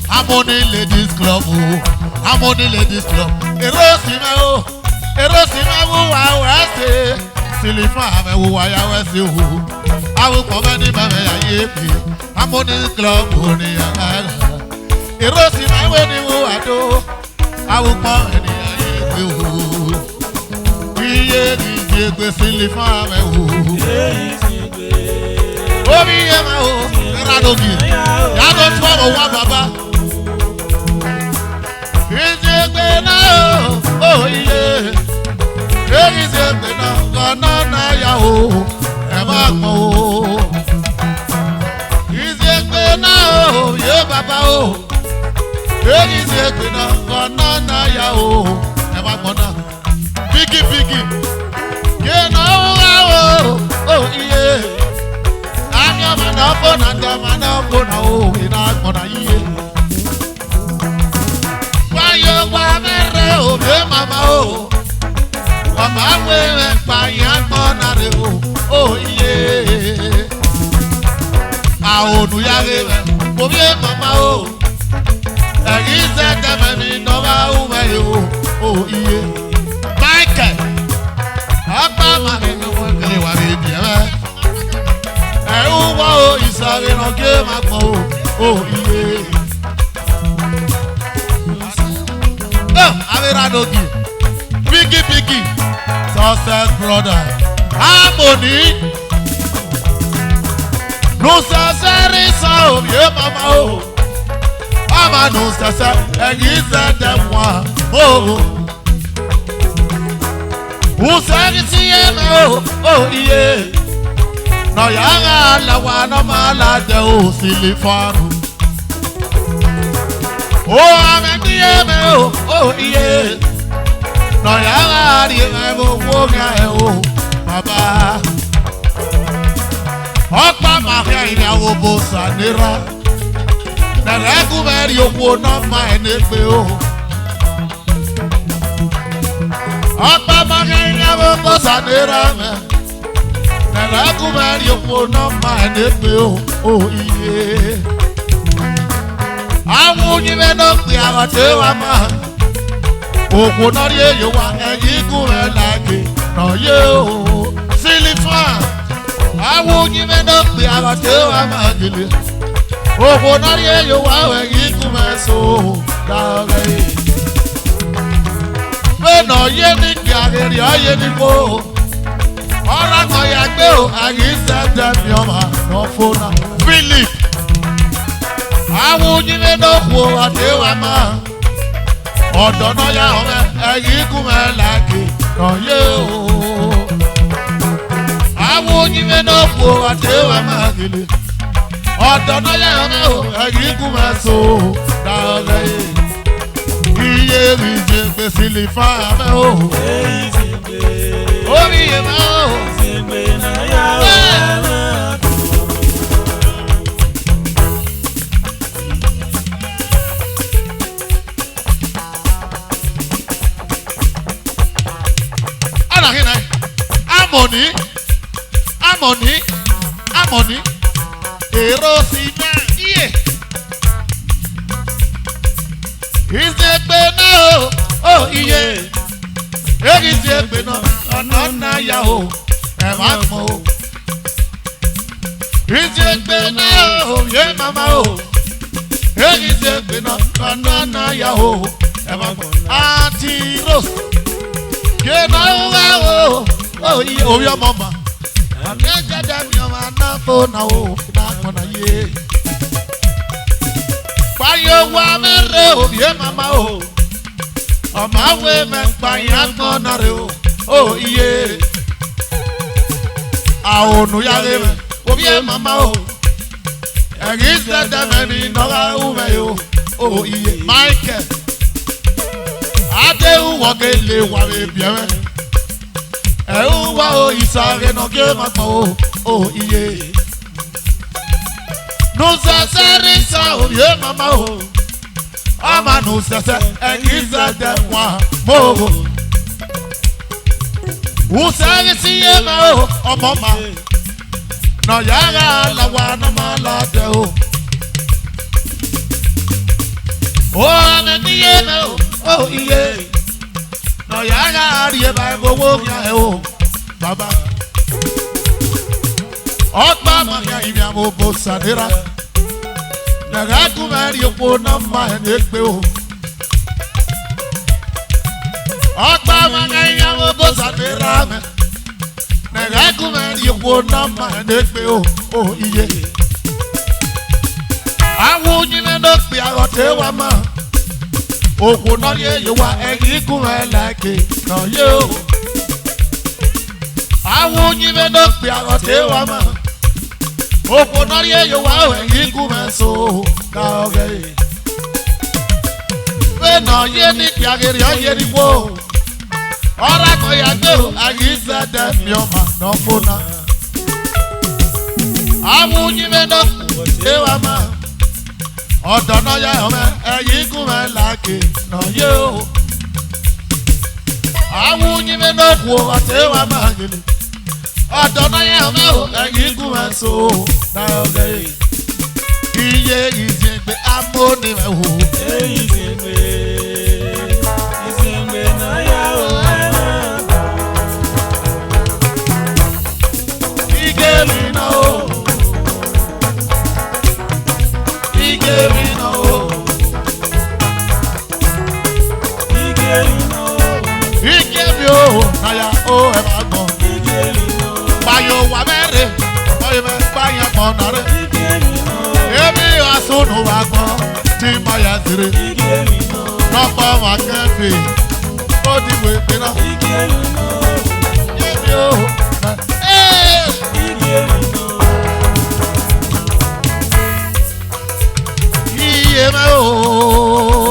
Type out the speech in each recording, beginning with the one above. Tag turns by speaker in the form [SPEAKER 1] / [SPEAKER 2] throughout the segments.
[SPEAKER 1] Harmony Ladies Club, Harmony Ladies Club. Erosime o, Erosime wo wa wese. Silifa me wo wa ya wese o. Awu kome ni me ya yepi. Harmony Club oni ya. Erosime we ni wo ado. Awu kome ni ya yepi o. Iye ni jegbe Silifa me o. Obi ye me o. Radogi. Ya go twa wa baba. Oh yeah, there is a banana ya oh, emako. Is a banana oh, yeah baba oh. There is a banana ya oh, emako na. Biggie biggie, yeah no oh yeah. I'm your man up on and the man up on oh, in a corner yeah. Oh, mama, oh, mama, we're buying money, oh, yeah. I do ya, oh, yeah, mama, oh, and he said, I'm no over, oh, yeah. Michael, I'm not going to work anyway. Oh, he's having a game, oh, yeah. Averadogi, Biggie Biggie, Success Brother, Harmony, no success, so yeah, mama, oh, mama, no success, and he said them one, oh, who said it's here, oh, yeah, no, young, la one of my lad, oh, silly farm. Oh, I'm a oh, yeah. No, I'm a woman, Baba. Opa Maria, Obo Sanera. The Ragumerio would not mind it. Opa Maria, Obo Sanera. The Ragumerio would not mind it. Oh, yeah. I won't even know the other man. Oh, not you want a equal like it. No, you silly fun. I won't even know the other man. Oh, not you want a equal so. But no, you need to go. All I know, I go, I guess that your man, no phone. Philip. I won't even know what you are, man. Oh, don't know ya, you come like it. No, you. I won't even know what you are, man. Oh, don't know ya, you come so. He is a silly farm. Oh, Amoni, Erosina, yeah. Is it better? Oh, yeah. Is it better? Anana Yahoo, and I'm more. Is it better? Yeah, Mama. Is it better? Anana Yahoo, and I'm more. Auntie Rose, get out. Oh, your mama. I'm not going to my phone now. Not gonna ye. By your woman, yeah, Mama. On my way, man, by your mother. Oh, yeah. I own no young. Oh, yeah, Mama. And is that the man in the oh, yeah, Michael. I do walk a little while. Oh, wow, he's a no game at all. Oh, yeah. No, sir, so, yeah, Mama. I'm a no, sir, and he's a dead one. More. Who sang see him? Oh, Mama. No, Yaga, La Wana Malado. Oh, I'm in the end. Oh, yeah. No, Yaga, the Bible, oh, Baba. Oh, Mama, I'm a Bosadera. Nagaku, Mario, Ponama, and Ekbo. Oh, Mama, I'm a Bosadera. Nagaku, Mario, Ponama, and Ekbo. Oh, yeah. I won't even know the other man. Oh, not you are a equal like it. No, you. I won't even know the other man. Oh, not you are a equal so. Okay. When no, you need to get your anymore. All I know, I guess that your man, no phone. I won't even know the other man. Oh, don't know ya, man, you go like it. No, you. I won't even know what I tell my man. Oh, don't know ya, man, you go so. Now, okay. Yeah, easy, but I'm on the he gave me no. He gave me no. He gave me no. He gave you. Naya oh ever gone. He gave me no. By your wamere, by your monare. He gave me no. Every aso no wagon. Timaya zire. He gave me no. Number one cafe. Oh the way pina. He gave me no. Give you. Hey. He gave me no. Oh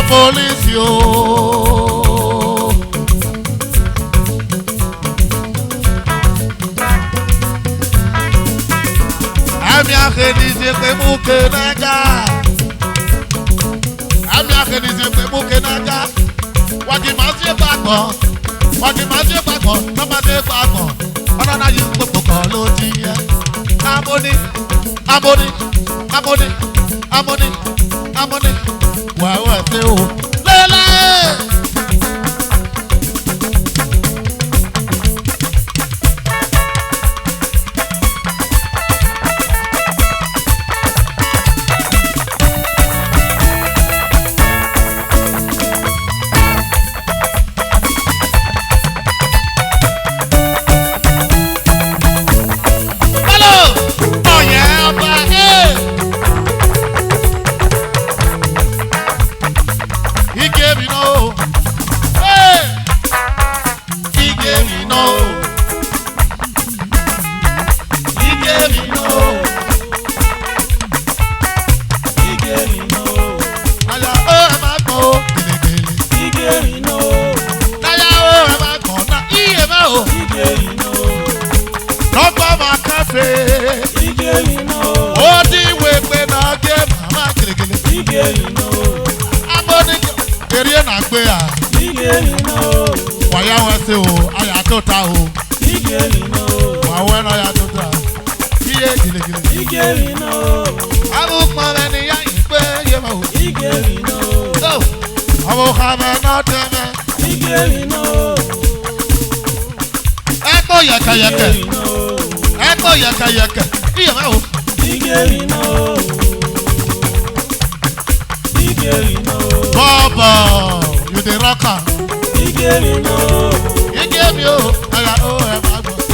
[SPEAKER 1] police yo. Ami akenize pe muke naga. Ami akenize pe muke naga. Wagi mazie bagbo. Wagi mazie bagbo. Namade bagbo. Onana yi popo ko lo ti ye. Amoni. Amoni. Amoni. Amoni. Amoni. Wa wa se o. Lele. Baba, you the rocker. He gave me no. He gave me oh. I got oh,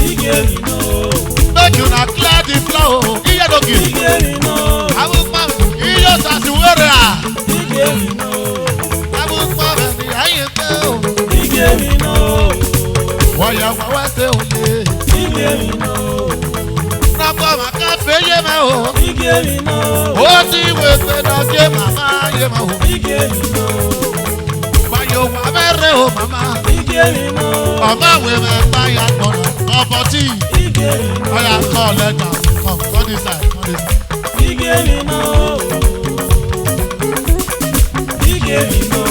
[SPEAKER 1] he gave me no. Make you not clear the flow. He had okay. He gave me no. I will come. He just has to wear it. He gave me no. I will come and the high go. He gave me no. Why you want to say? He gave me no. Now come I can't pay you now. He gave me no. Oh, see with the dog, mama, you know. He gave me no. Yo, mama, he gave me no. Mama, we will buy a cup of tea. He gave me no. I am called later. Come, on this side, on this side. He gave me no. He gave me no.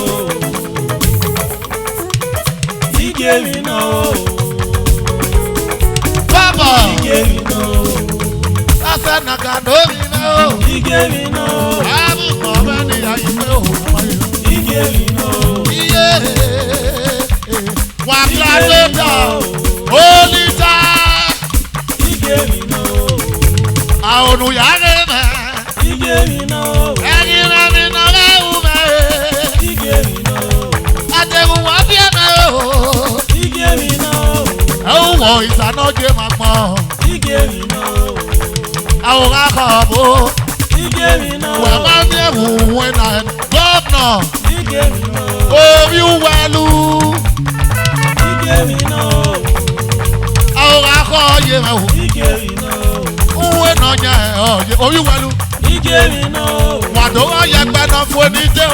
[SPEAKER 1] He gave me no. Papa, he gave me no. I said, Nagano, no. He gave me no. I'm already, I know. He gave me no. Waklazeta, Olita. He gave me no. Aonu yareme. He gave me no. Egina mi no leume. He gave me no. Atewu wabieme o. He gave me no. Ewo isanoje magbo. He gave me no. Awura kobo. He gave me no. We ma mi ewu when I governor. He gave me no. Oh, you well. He gave me no. Oh, I call you. He gave me no. Oh, no, yeah. Oh, you well. He gave me no. What do I get better for the day?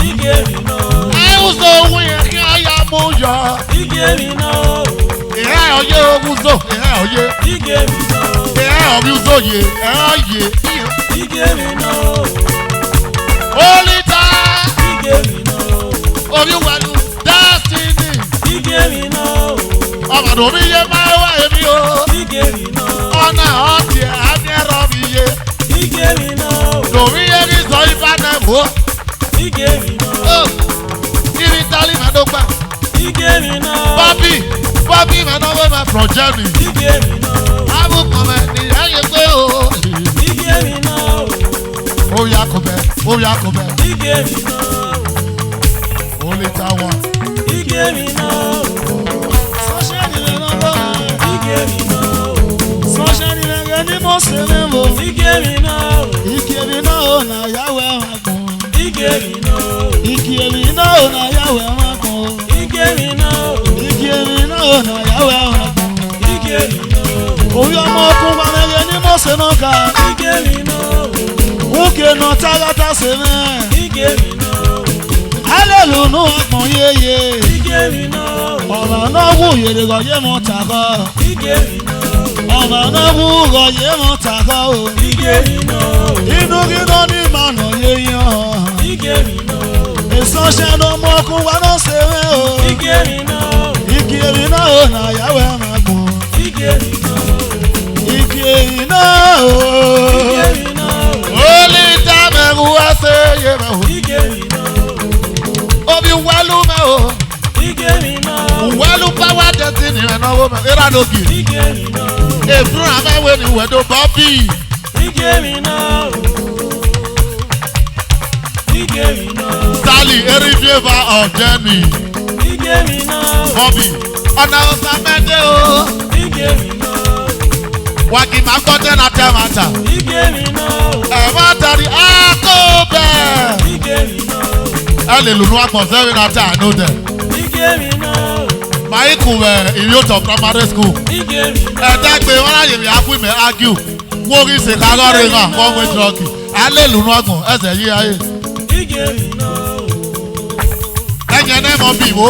[SPEAKER 1] He gave me no. I was so weird. I am Moja. He gave me no. Yeah, you so. Yeah, yeah. He gave me no. Yeah, you so. Yeah, yeah. He gave me no. Holy time. He gave me no. Oh, you want destiny? He gave me no. Oh, but don't be a my wife, yo. He gave me no. Oh, now, dear, I'm never be here. He gave me no. Don't be any so if I never. He gave me no. Oh, give it all in my dog. He gave me no. Bobby, man, over my project. He gave me no. I will come and the hang go. He gave me no. Oh, Jacob. Oh, Jacob. He gave me no. Only tower. He gave me no. Sunshine in the He gave me no. Sunshine in the Muslim. He gave me no. He gave me no. Now Yahweh. He gave me no. He gave me no. Now Yahweh. He gave me no. He gave me no. Now Yahweh. He gave me no. Oh, you're more common than any Muslim. He gave me no. Who cannot tell us? He gave me no. Alelu ọgbọ̀n yeye. Ọ̀rọ̀ náà wù yèrè gọ̀yé mọ̀ tàkọ́. Ọ̀rọ̀ náà wù gọ̀yé mọ̀ tàkọ́ o. Inú kíkọ́ ní ìmọ̀nà yéyan. Èso ṣẹ́nu mọ́kún wa náà ṣeré o. Ìkiri náà ò nà yàwó ẹ̀ máa gbọ̀n. Ìkiri náà o. Olè tá mẹ́rù wá ṣe yé mẹ́ o. Obi wẹ́lú mẹ́ o. Wẹ́lú pàwọ́ dẹ́tí ni ẹ̀ náwó mẹ́. Ìrà lókè. Èfúrà mẹ́wé ni wẹ̀dọ̀ bọ́bí. Sally Erifieva of Jenny. Bobby ọ̀nà ọ̀sán mẹ́tẹ́ o. Wàkì máa gbọ́ tẹ́nà tẹ́màtà. Ẹ̀fọ́ àtàrí àkó bẹ́ẹ̀. Ẹ lè lùnú àpọ̀sẹ́rìn náà àánú dẹ̀. Máa ikú ìyótọ̀ primary school. Ẹ̀dá gbé wọn láyè mi àfún ìmẹ̀ argue. Wọ́n rí ṣe kárọ́rì hàn wọ́n wé trọ́ọ̀kì. Ẹ lè lùnú ọgbọ̀n ẹsẹ̀ yí ayé. Ẹ̀yẹ̀ náà mọ̀ bí wo.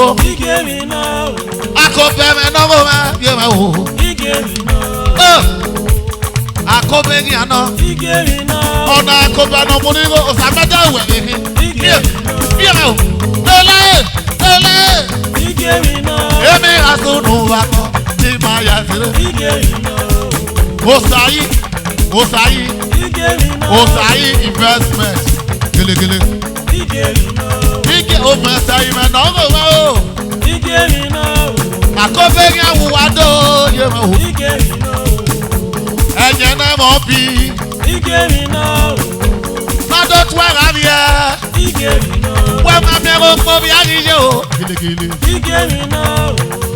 [SPEAKER 1] Akọ̀bẹ̀ mẹ́ náwó mẹ́ yé mẹ́ wò. Akọ̀bẹ̀ yìí àná. Ọ̀nà akọ̀bẹ̀ náà mo ní kó ọ̀sàmẹ́jọ́ ìwẹ̀ nìyí. Yé mẹ́ wò. Lélẹ̀. Èmi àtúnú wa kọ́ tí máa yà sílẹ̀. Osayi investment. Gele. Ike òfẹsẹ̀ ìmọ̀ náà ń wò ó. Àkọ́fẹ́ ní àwùwá dó yé mọ̀ ó. Ẹ̀jẹ̀ náà mọ̀ bí. Lọ́dọ̀ tó ẹ̀rọ mi ẹ̀. Wọ́n máa mẹ́rọ pọ̀ bí àríyé o. Gele.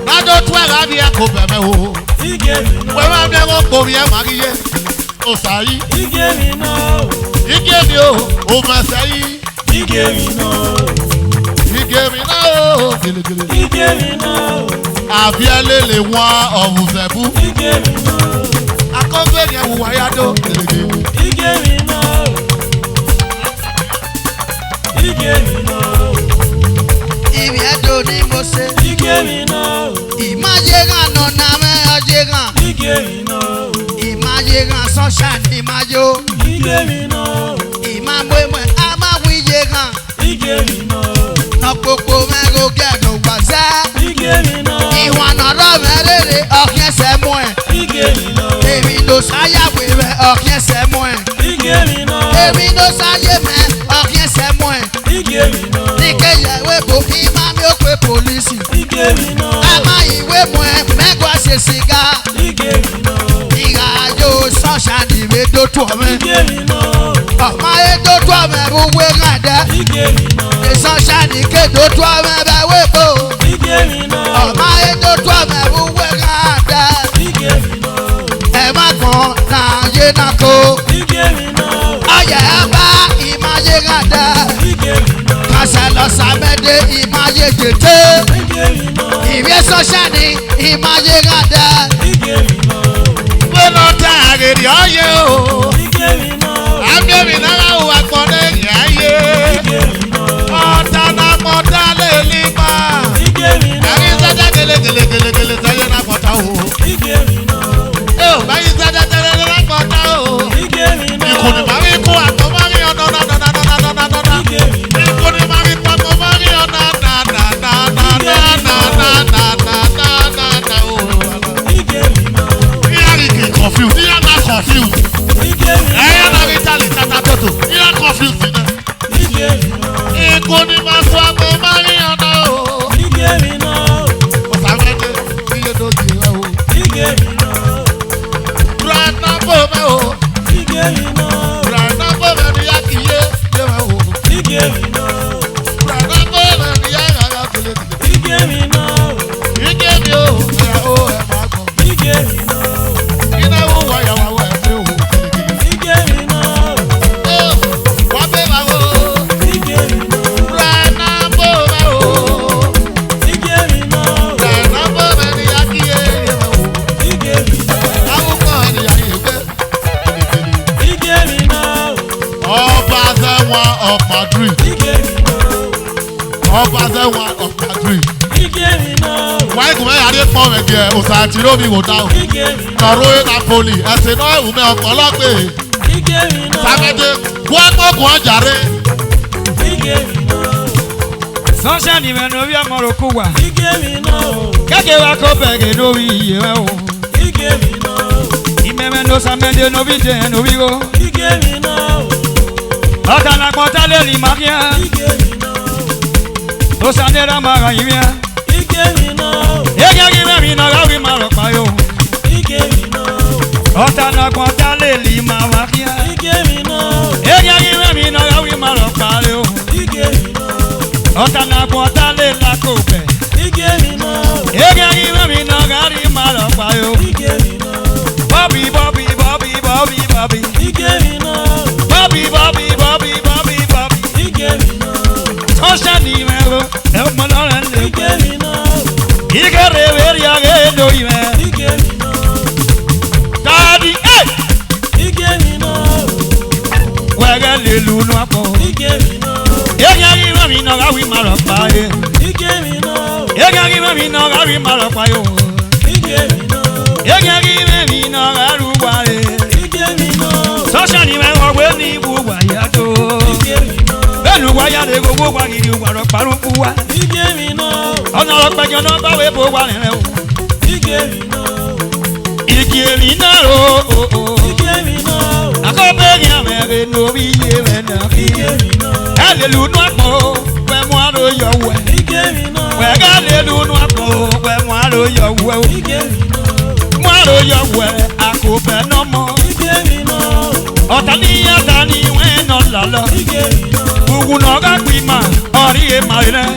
[SPEAKER 1] Lọ́dọ̀ tó ẹ̀rọ mi ẹ̀ kò bẹ̀rẹ̀ o. Wọ́n máa mẹ́rọ pọ̀ bí ẹ̀ máa ríyé. Osayi. Ike mi o. Òfẹsẹ̀ yìí. Igeri náà o. Àbí ẹlẹ́lẹ̀ wọn ọ̀hùnfẹ̀bú. Akọ́fẹ́ ni ẹ̀wù wáyádó.
[SPEAKER 2] Ìrìn ẹ̀dọ̀ ni mo ṣe. Ìmáyéran nọ̀nà mẹ́ ọjẹ́ran. Ìmáyéran sọ́ṣà ni máyó. Ìmáwéwẹ̀ á máa wí yéran. Nọ̀pọ̀pọ̀ mẹ́rọ gẹ̀rọ gbàzá. Ìwọ̀n nọ̀rọ̀ mẹ́rẹ̀ẹ̀rẹ̀ ọ̀kẹ́sẹ̀ mú ẹ̀. Èmi ló sáyàwó rẹ̀ ọ̀kẹ́sẹ̀ mú ẹ̀. Èmi ló sáyé mẹ́ ọ̀kẹ́sẹ̀ mú ẹ̀. Níkẹyẹ̀wé bò kí má mi ó pe pòlísì. Ẹ má ìwé mú ẹ mẹ́gbà ṣe sìgá. Ìhà yóò sọ̀ṣà nìwé dótú ọmọ ẹ̀. Ọmọ ẹ̀ dótú ọmọ ẹ̀ ń wé ràn dẹ́. Ìsọ̀ṣà ní kéde dótú ọmọ ẹ̀ bẹ̀ wé bò. Ọmọ ẹ̀ dótú ọmọ ẹ̀ ń wé ràn dẹ́. Ẹ má gbọ́n náà yé náà kó. Ọyẹ̀ ẹ bá ìmáyé ràn dẹ́. Kàṣẹ lọ sàmẹ́dẹ́ ìmáyé jèjé. Ìwé sọ́ṣà ní ìmáyé ràn dẹ́.
[SPEAKER 1] Gbọ́dọ̀ tá àrèrè ọ̀yẹ́ o. Àgbẹ̀mí náà wà gbọ́dọ̀ ẹ̀yìn ayé. Ọ̀tá náà mọ̀ dá lè lè má. Àbí sọ́jà gèlè sọ́yẹ́ náà pọ̀tà o. Báyìí sọ́jà tẹ̀lé náà pọ̀tà o. Ìkùnì máa ń kó àtọ́ máa ń rí ọ̀nà náà. Ìkùnì máa ń kó àtọ́ máa ń rí ọ̀nà náà. Confused. You are not confused. I am not Italy. Toto. You are confused. Ikuni maswabo mariana o. Osamede iye do jira o. Brana bome o. Brana bome ni yakiye yewe o. Brana bome ni yagaga kule. Igemi o. Ya o e mago. Ina wo wa ya wa wa e o. Of Madrid, ọba sẹ́wọ̀n ọ̀pá three. wáyé kùmẹ́ yàrá pọ̀ mẹ́gẹ́ ọ̀sà àti lómi wò dá o. nọ̀rọ̀ ẹ̀ Napoli ẹ̀sìn náà ìwúmẹ́ ọ̀pọ̀ ọlọ́gbẹ̀. sàmẹ́dẹ́ wọ́n gbọ́kùn ọ̀jàre.
[SPEAKER 3] Sọ́ṣẹ́ ni mẹ́nu bí ọmọ rò kú wà. Kẹ́kẹ́ wa kó bẹ̀rẹ̀ lórí iye rẹ̀ o. Ìmẹ̀mẹ̀ ló sàmẹ́dẹ́ lóbi jẹ́ lórí o. Ọ̀tà nàgbọ́n tálẹ̀ lì máa kíá. Ló sàdéra máa ra yìí rẹ̀. Yẹ́gẹ́ kí mẹ́mi náà ráwí máa rọ̀ pa yóò. Ọ̀tà nàgbọ́n tálẹ̀ lì máa wá kíá. Yẹ́gẹ́ kí mẹ́mi náà ráwí máa rọ̀ pa yóò. Ọ̀tà nàgbọ́n tálẹ̀ lákò bẹ̀. Yẹ́gẹ́ kí mẹ́mi náà ráwí máa rọ̀ pa yóò. Bọ́bí bọ́bí bọ́bí bọ́bí bọ́bí. Bọ́bí bọ́bí bọ́bí bọ́bí bọ́bí. Sọ́ṣẹ́ ni mẹ́rọ ẹ̀ mọ́ lọ́rẹ̀ lé. Ìkẹ́rẹ́ wẹ́rì àgẹ́ lórí mẹ́. Dadi ẹ̀. Wẹ́gẹ́ lè lu nù àpò. Yẹ́gẹ́ kí mẹ́mi náà ráwí máa rọ̀ pa yé. Yẹ́gẹ́ kí mẹ́mi náà ráwí máa rọ̀ pa yó. Yẹ́gẹ́ kí mẹ́mi náà rárú wá yé. Sọ́ṣẹ́ ni mẹ́rọ wẹ́ ní ibùgbà yàtọ̀. Bẹ́ẹ̀ni wáyà lè gbogbo wa kiri wàrọ̀ parun fún wa. Ọ̀nà ọ̀pẹ̀jọ náà báwé bó wà nìyẹn o. Igi èmi náà o. Akọ́bẹ̀ ní àmẹ́rẹ́ lórí iye rẹ̀ náà kí. Ẹ lè lu inú àpò pẹ̀ mú àrò yọ wẹ̀. Wẹ̀gẹ́ lè lu inú àpò pẹ̀ mú àrò yọ wẹ̀ o. Mú àrò yọ wẹ̀ àkóbẹ̀ náà mọ́. Ọ̀tá ní wẹ́n náà lálọ́. Gbùgbù náà ká pì mà ọ̀rí ẹ̀ máa yẹn.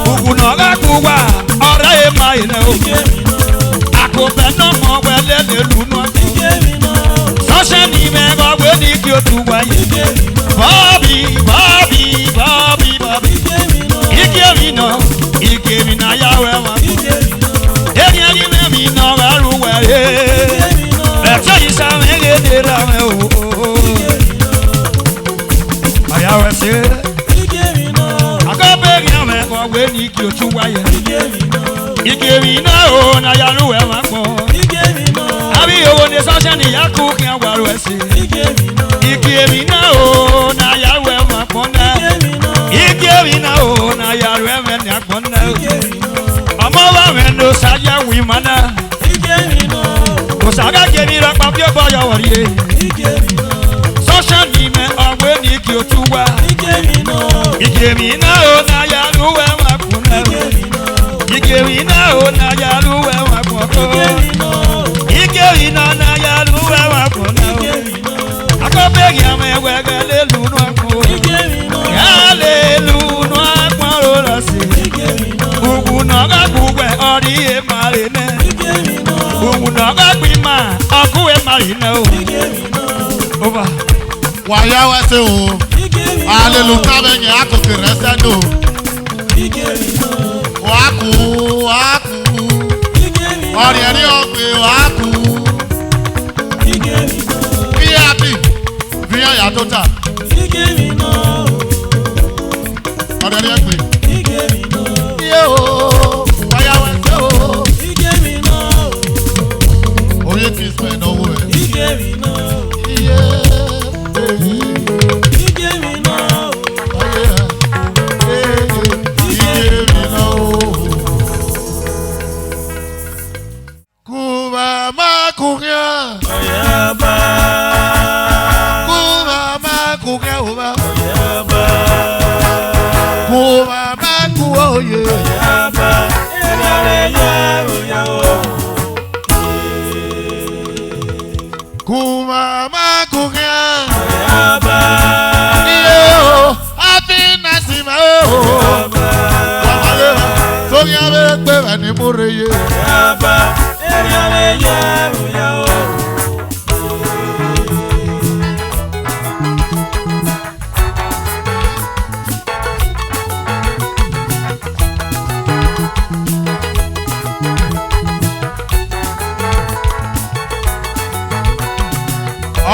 [SPEAKER 3] Gbùgbù náà ká kú wá ọ̀rẹ́ ẹ̀ máa yẹn o. Àkóbẹ̀ náà mọ̀ wẹ́lẹ́ lè lu náà. Sọ́ṣẹ́ ni mẹ́rọ wé ní kí o tún wáyé. Bọ́ọ̀bì bọ́ọ̀bì bọ́ọ̀bì bọ́ọ̀bì. Ike mi náà yàwó ẹ̀ wá. Èmi ẹni mẹ́mi náà rárú wẹ̀rẹ̀. Ẹ̀tọ́ yìí sàmẹ́rẹ́ lè ra wẹ̀ o. Àyàwó ẹ̀ ṣe. Akọ́bẹ̀ ní àmọ́ ẹ̀kọ́ wé ní kí o tún wáyé. Ike mi náà o náà yàrú ẹ̀ wá pọ̀. Àbí owó ni sọ́ṣẹ́ ni ìyá kú kí wọ́n wàrú ẹ̀ sí. Ike mi náà o náà yàrú ẹ̀ wá pọ̀ náà. Ike mi náà o náà yàrú ẹ̀ mẹ́ ní àpọ̀ náà. Ọmọ wa mẹ́ ló ṣáyà wí mọ́ náà. Kò sàgá jẹ́mi rẹ̀ pa bí ó bọ́ yọ̀ wọ̀rí yé. Sọ́ṣẹ́ ni mẹ́ ọ̀gbẹ́ ní kí o tún wá. Ike mi náà o náà yàrú ẹ̀ wá pọ̀ náà. Ike mi náà o náà yàrú ẹ̀ wá pọ̀ náà. Ike mi náà náà yàrú ẹ̀ wá pọ̀ náà. Akọ́bẹ̀ yìí àmọ́ ẹ̀wẹ̀ gẹ́ lè lu nù àpò. Gẹ́ lè lu nù àpò rọ̀ sí. Gbùgbù náà ká gbùgbù ẹ̀ ọ̀rí ẹ̀ máa rè nẹ́. Gbùgbù náà ká gbì mà ọkú ẹ̀ máa rè nẹ́ o. Over.
[SPEAKER 1] wàyà wẹ́sẹ̀ o. alelu kábẹ́yìn àkókò rẹ̀ sẹ́nu. wàá kú ọ̀rẹ́ ẹ̀rí ọ̀gbìn wàá kú. vip fìyàn yàtọ̀ tà. ọ̀rẹ́ ẹ̀rí ọ̀gbìn. iye o wàyà wẹ́sẹ̀ o. orí kì í sùn ẹ̀ náwó ẹ̀. iye èyí.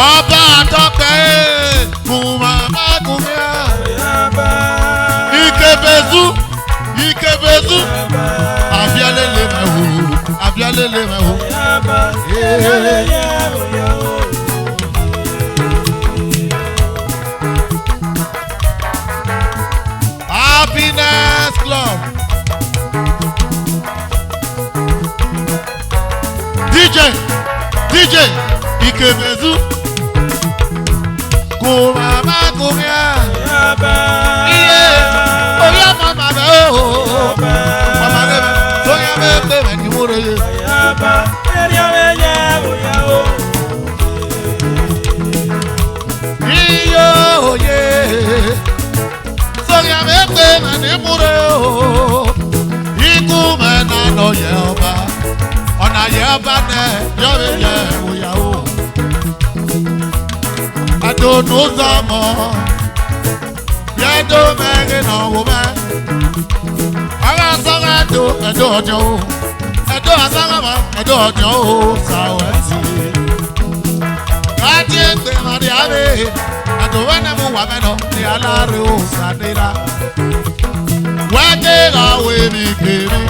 [SPEAKER 1] Ọba àtọ́pẹ́ fún màmá kùnmíà. Ike Ikebezu. Abialele me ho. Happiness Club. DJ Ikebezu. Kumama kumya. Oya mama be o. Mama be. Oya be ni mo re. Iyo oye. Oya be ni mo re o. Iku me na no ye oba. Ona ye oba ne yo be ye oya o. Adonu zamo. Yedo mege no woman. Ara sanga do edo ojo. Edo asanga ma edo ojo saweti. Ati egbe mari ave. Ado wena mu wa meno ni alare o sadira. Wage gawe mi kiri.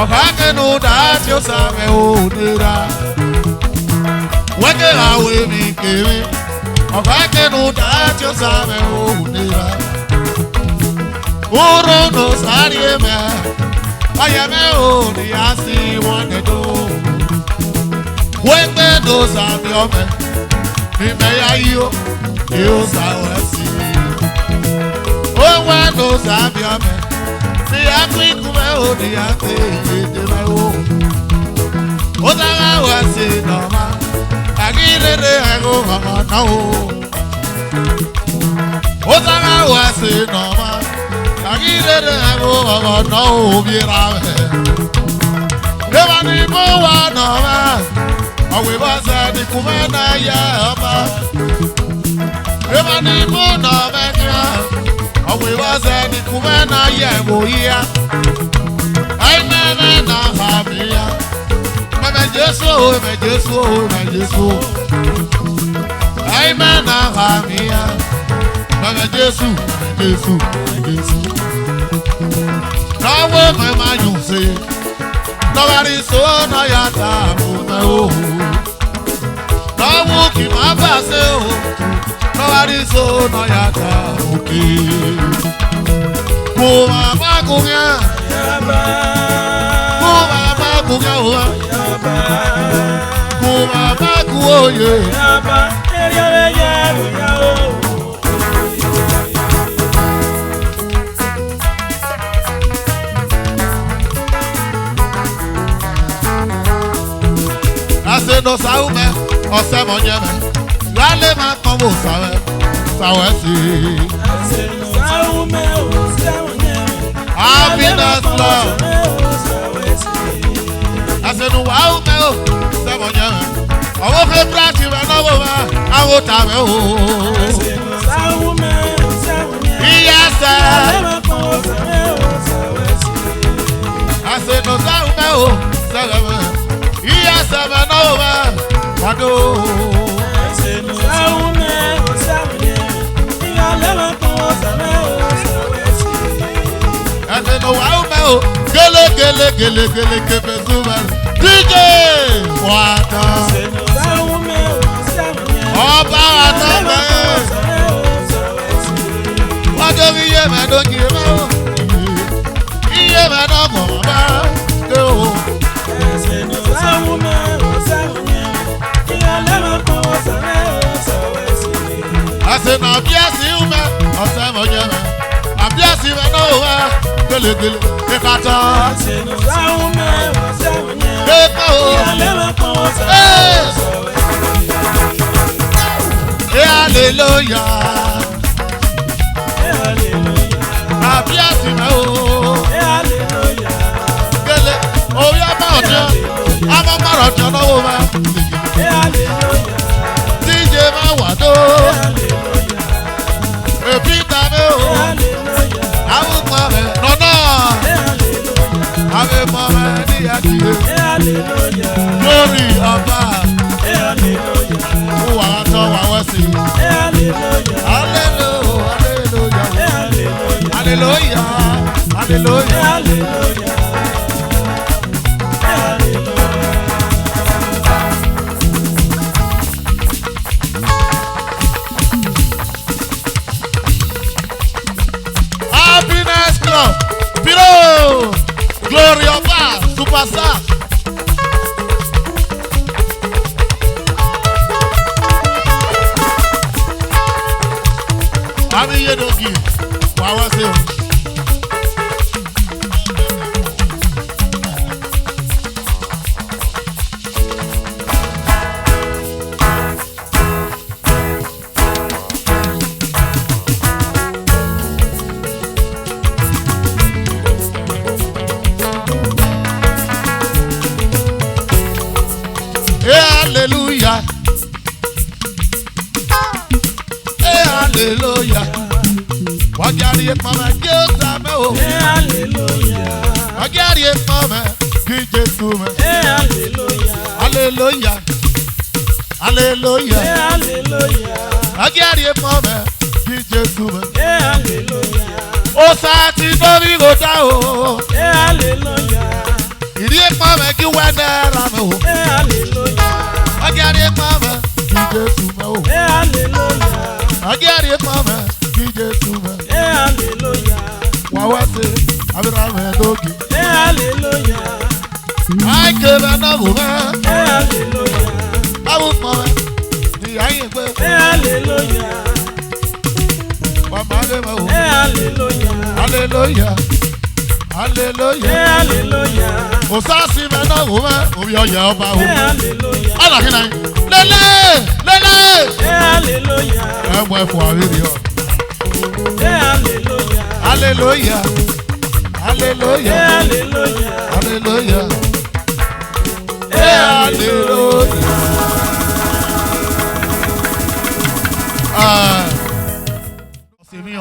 [SPEAKER 1] Okake no da ti o same o nira. Wage gawe mi kiri. Okake no da ti o same o nira. Oro no sari me, ayame o ni asi wone do. Wende do sami ome, mi me ya yo sa wesi. Owe do sami ome, si akwi kume o ni ati yede me o. Ozaga wesi no ma, agire de ego mama na o. Ozaga wesi no ma. Agire de ego no biera me. Eba ni mo wa no ma. Awe ba sa di kumena ya ba. Eba ni mo no me kya. Awe ba sa di kumena ya bo ya. Ai me na ha mi ya. Me Jesu. Ai me na ha mi ya. Me Jesu. Now my man you say nobody so no yata mo now walking my pass nobody so no yata okay mama kunya mama kuoye Ase no saume, ose monyeme. Wale ma komo sawe si.
[SPEAKER 4] Ase no saume, ose monyeme.
[SPEAKER 1] Happiness Club. Ase no waume, ose monyeme. Owo ke prati we no wo awo tawe o.
[SPEAKER 4] Ase no saume, ose monyeme.
[SPEAKER 1] Iya se.
[SPEAKER 4] Wale ma komo sawe si.
[SPEAKER 1] Ase no saume, ose monyeme. Iya sebe no we wado.
[SPEAKER 4] Ase no saume, ose monyeme. Wale ma komo sawe si.
[SPEAKER 1] Ase no waume o. Gele kebezu me. DJ Wata.
[SPEAKER 4] Ase no saume, ose monyeme.
[SPEAKER 1] Oba Wata me. Wado iye me do iye me o. Iye me no mo ba. O.
[SPEAKER 4] Ase no saume, ose monyeme. Wale ma komo sawe si.
[SPEAKER 1] Ase na biasi ume. Ose monyeme. Na biasi me no we. Gele ekata.
[SPEAKER 4] Ase no saume, ose monyeme.
[SPEAKER 1] Eko.
[SPEAKER 4] Wale ma komo sawe si.
[SPEAKER 1] Hallelujah.
[SPEAKER 4] Hallelujah.
[SPEAKER 1] Abiasi me o.
[SPEAKER 4] Hallelujah.
[SPEAKER 1] Gele. Oya ma ojo. Ama maro ojo no wo ma.
[SPEAKER 4] Hallelujah.
[SPEAKER 1] DJ ma wado.
[SPEAKER 4] Hallelujah.
[SPEAKER 1] Epita me o.
[SPEAKER 4] Hallelujah.
[SPEAKER 1] Awu ma me. No.
[SPEAKER 4] Hallelujah.
[SPEAKER 1] Ave ma me ni ati.
[SPEAKER 4] Hallelujah.
[SPEAKER 1] Glory ọba.
[SPEAKER 4] Hallelujah.
[SPEAKER 1] Wa to wa wasi.
[SPEAKER 4] Hallelujah.
[SPEAKER 1] Hallelujah.
[SPEAKER 4] Hallelujah.
[SPEAKER 1] Hallelujah, hallelujah.
[SPEAKER 4] Hallelujah.
[SPEAKER 1] Happiness Club, Piro, Glory of God, Superstar. Ami ye don't give, wawa say. Hallelujah. Hey, hallelujah. Wagari mama Jésù me o.
[SPEAKER 4] Hey, hallelujah.
[SPEAKER 1] Wagari mama ki Jésù me.
[SPEAKER 4] Hey, hallelujah.
[SPEAKER 1] Hallelujah. Hallelujah.
[SPEAKER 4] Hey, hallelujah.
[SPEAKER 1] Wagari mama ki Jésù me.
[SPEAKER 4] Hey, hallelujah.
[SPEAKER 1] O sa ti dori go ta o.
[SPEAKER 4] Hey, hallelujah.
[SPEAKER 1] Iri mama ki wede ra me o.
[SPEAKER 4] Hey, hallelujah.
[SPEAKER 1] Wagari mama ki Jésù me o.
[SPEAKER 4] Hey, hallelujah.
[SPEAKER 1] Wagari mama ki Jésù me.
[SPEAKER 4] Hey, hallelujah.
[SPEAKER 1] Wawa say Abraham dogi.
[SPEAKER 4] Hey, hallelujah.
[SPEAKER 1] I give no go.
[SPEAKER 4] Hey, hallelujah.
[SPEAKER 1] Abu mama ni ayin pe.
[SPEAKER 4] Hey, hallelujah.
[SPEAKER 1] Mama le ma o.
[SPEAKER 4] Hey, hallelujah.
[SPEAKER 1] Hallelujah.
[SPEAKER 4] Hey,
[SPEAKER 1] Hallelujah.
[SPEAKER 4] hallelujah.
[SPEAKER 1] O sa si me no go ma. O bi oya ọba o.
[SPEAKER 4] Hey, hallelujah.
[SPEAKER 1] Ala kina. Lele! Lele!
[SPEAKER 4] Hey, hallelujah.
[SPEAKER 1] E mo e fo ariri o.
[SPEAKER 4] Hey, hallelujah.
[SPEAKER 1] Hallelujah.
[SPEAKER 4] Hey,
[SPEAKER 1] Hallelujah.
[SPEAKER 4] hallelujah.
[SPEAKER 1] Hallelujah.
[SPEAKER 4] Hey, hallelujah.
[SPEAKER 1] Ah. C'est mieux.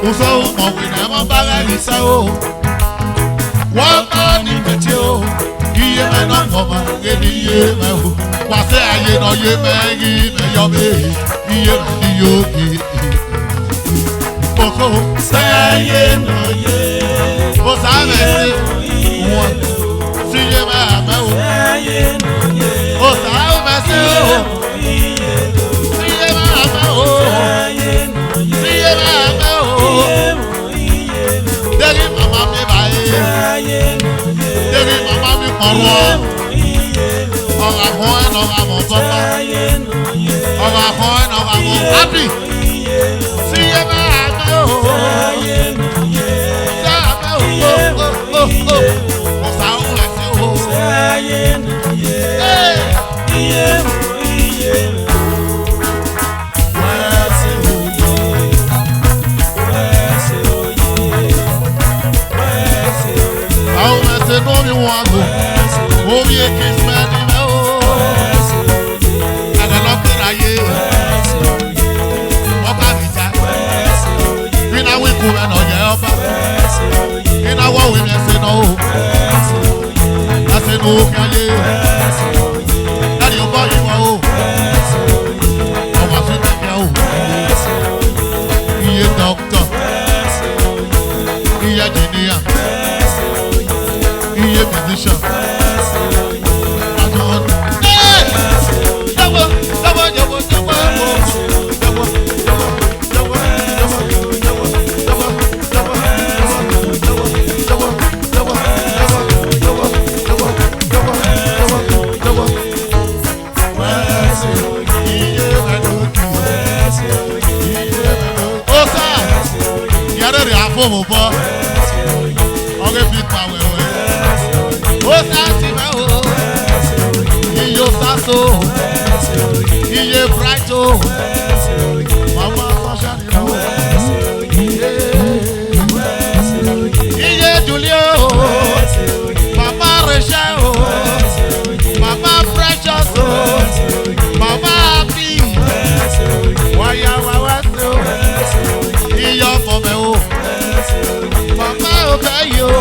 [SPEAKER 1] Uso mọ̀wé náà mọ̀ bá rẹ̀ ní sẹ́ o. Wọ́n kọ́ ní kẹ̀tì o. Iye mẹ́ náà mọ̀ máa gé ní iye mẹ́ o. Wàṣẹ ayé náà yé mẹ́ yí mẹ́ yọ mẹ́. Iye mẹ́ ní yóò gé. Kókó
[SPEAKER 4] sáyé náà yé.
[SPEAKER 1] o sábẹ̀ sí wọn. Síye mẹ́ àmẹ́ o.
[SPEAKER 4] Sáyé náà yé.
[SPEAKER 1] O sábẹ̀ sí o. Síye mẹ́ àmẹ́ o.
[SPEAKER 4] Sáyé náà yé.
[SPEAKER 1] Síye mẹ́ àmẹ́ o. Dẹ́rì màmá mi báyé.
[SPEAKER 4] Sáyé náà yé.
[SPEAKER 1] Dẹ́rì màmá mi kọ̀rọ̀. Ọ̀rọ̀ àkọ́ ẹ̀ lọ́rọ̀ àmọ̀ tọ́pá.
[SPEAKER 4] Sáyé náà yé.
[SPEAKER 1] Ọ̀rọ̀ àkọ́ ẹ̀ lọ́rọ̀ àmọ̀ hábì. Síye mẹ́ àmẹ́ o.
[SPEAKER 4] Sáyé náà yé.
[SPEAKER 1] Síye àmẹ́ o. Ọ̀sà òun ẹ̀ sí o.
[SPEAKER 4] Sáyé náà yé. Iye mo iye mo. Wá sí òye. Wá sí òye. Wá sí òye.
[SPEAKER 1] Àwọn ẹsẹ̀ náà ni wọ́n á gò.
[SPEAKER 4] Wá sí òye.
[SPEAKER 1] Omi èkì sẹ́ni mẹ́ o.
[SPEAKER 4] Wá sí òye.
[SPEAKER 1] Àdàlọ́ kíra yé.
[SPEAKER 4] Wá sí òye.
[SPEAKER 1] Ọba mi já.
[SPEAKER 4] Wá sí òye.
[SPEAKER 1] Iná wíkú rẹ̀ nà ọ̀yẹ́ ọba.
[SPEAKER 4] Wá sí òye.
[SPEAKER 1] Iná wọ́wé mi ẹsẹ̀ náà o.
[SPEAKER 4] Wá sí òye.
[SPEAKER 1] Ẹsẹ̀ náà ó kí ayé.
[SPEAKER 4] Wá sí òye.
[SPEAKER 1] Láti ọgbọ́n yìí wọ́n o.
[SPEAKER 4] Wá sí òye.
[SPEAKER 1] Ọmọ sí kẹ̀kẹ́ o.
[SPEAKER 4] Wá sí òye.
[SPEAKER 1] Iye dọ́kítọ̀.
[SPEAKER 4] Wá sí òye.
[SPEAKER 1] Iye jìnnìyà.
[SPEAKER 4] Wá sí òye.
[SPEAKER 1] Iye musician.
[SPEAKER 4] Wá sí òye.
[SPEAKER 1] Àjọ ọdún. Jẹ́wọ́ jẹ́wọ́ jẹ́wọ́ jẹ́wọ́ o. Jẹ́wọ́ jẹ́wọ́ jẹ́wọ́ fóònù bọ́ ọ̀rẹ́ fi pa wẹ̀wẹ̀ ó sá sí mẹ́ o iye saso iye brighto mama sọ́ṣà nínú iye julio mama rachel o mama precious o mama happy wáyà wáwá sí o iye ọmọ mẹ́ o mama ọbẹ̀ yìí o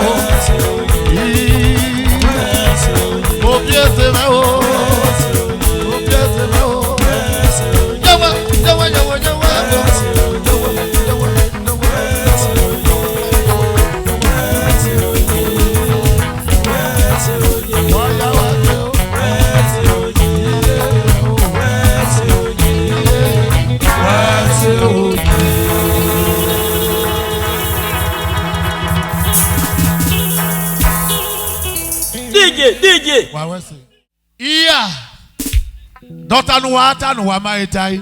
[SPEAKER 1] òbí ẹsẹ̀ mẹ́ o òbí ẹsẹ̀ mẹ́ o jẹ́wọ́ jẹ́wọ́ jẹ́wọ́ jẹ́wọ́
[SPEAKER 4] DJ.
[SPEAKER 1] wawese iya dota no wata no wa mai tai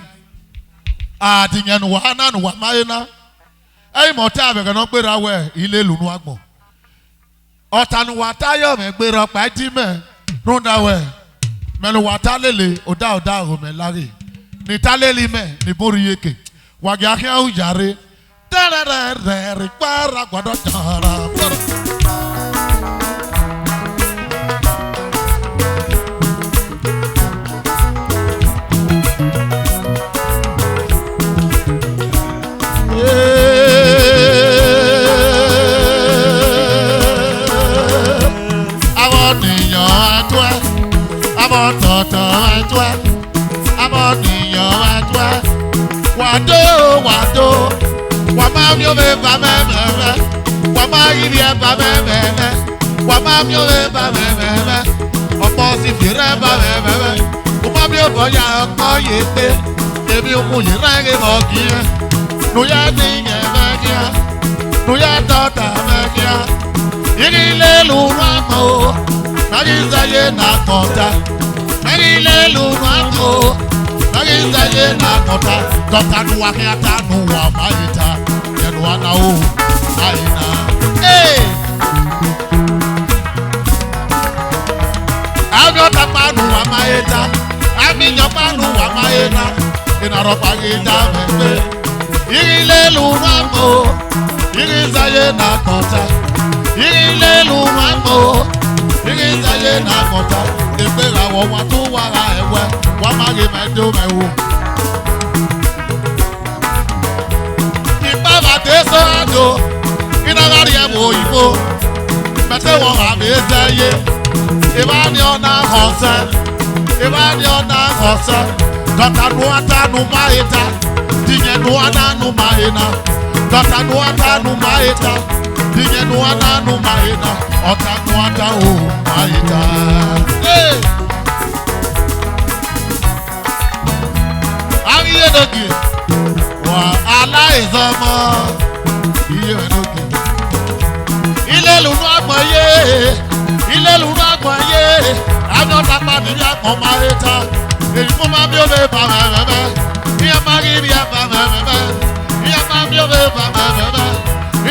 [SPEAKER 1] adinya no wa na no wa mai na ai mota be no pera we ile lu no agbon ota no wata yo me pera pa di me runda we me no wata lele oda o me lari ni taleli me ni bori yeke wa ga kan u jare tararare para gbodo tara Wado, wama mio me ba me, wama ibi e ba me, wama mio me ba me, opo si fire ba me, wama mio boya ko yete, ebi oku yirage mo kiye, no ya ni ye me kia, no ya tota me kia, iri le lu na mo, na izaye na konta, iri le lu na mo. Izaye na kota dota nuwa kata nuwa maita yenuwa na o aina abiyota panu wa maita aminyo panu wa maita inaropa gita mebe irile lumamo irizaye na kota irile lumamo irizaye na kota efera wo wa tu wara ewe wa mage medo mewo ipa ba te so do. In a area boyibo. Better one have a day. If I know now, Hossa. If I know now, Hossa. Dr. Nuata Numaita. Dinge Nuana Numaina. Dr. Nuata Numaita. Dinge Nuana Numaina. Ota Nuata Numaita. Hey! Iye nogi, wa aláìsọmọ. Iye nogi. Ilé lùnú àgbọ̀nyé, ilé lùnú àgbọ̀nyé. Àjọ tapa níbi àpọ̀ máa ń ta. Èyí fún máa bí ó lè bà mẹ́mẹ́mẹ́. Iye máa rí ibi ẹ̀bà mẹ́mẹ́mẹ́. Iye máa bí ó lè bà mẹ́mẹ́mẹ́.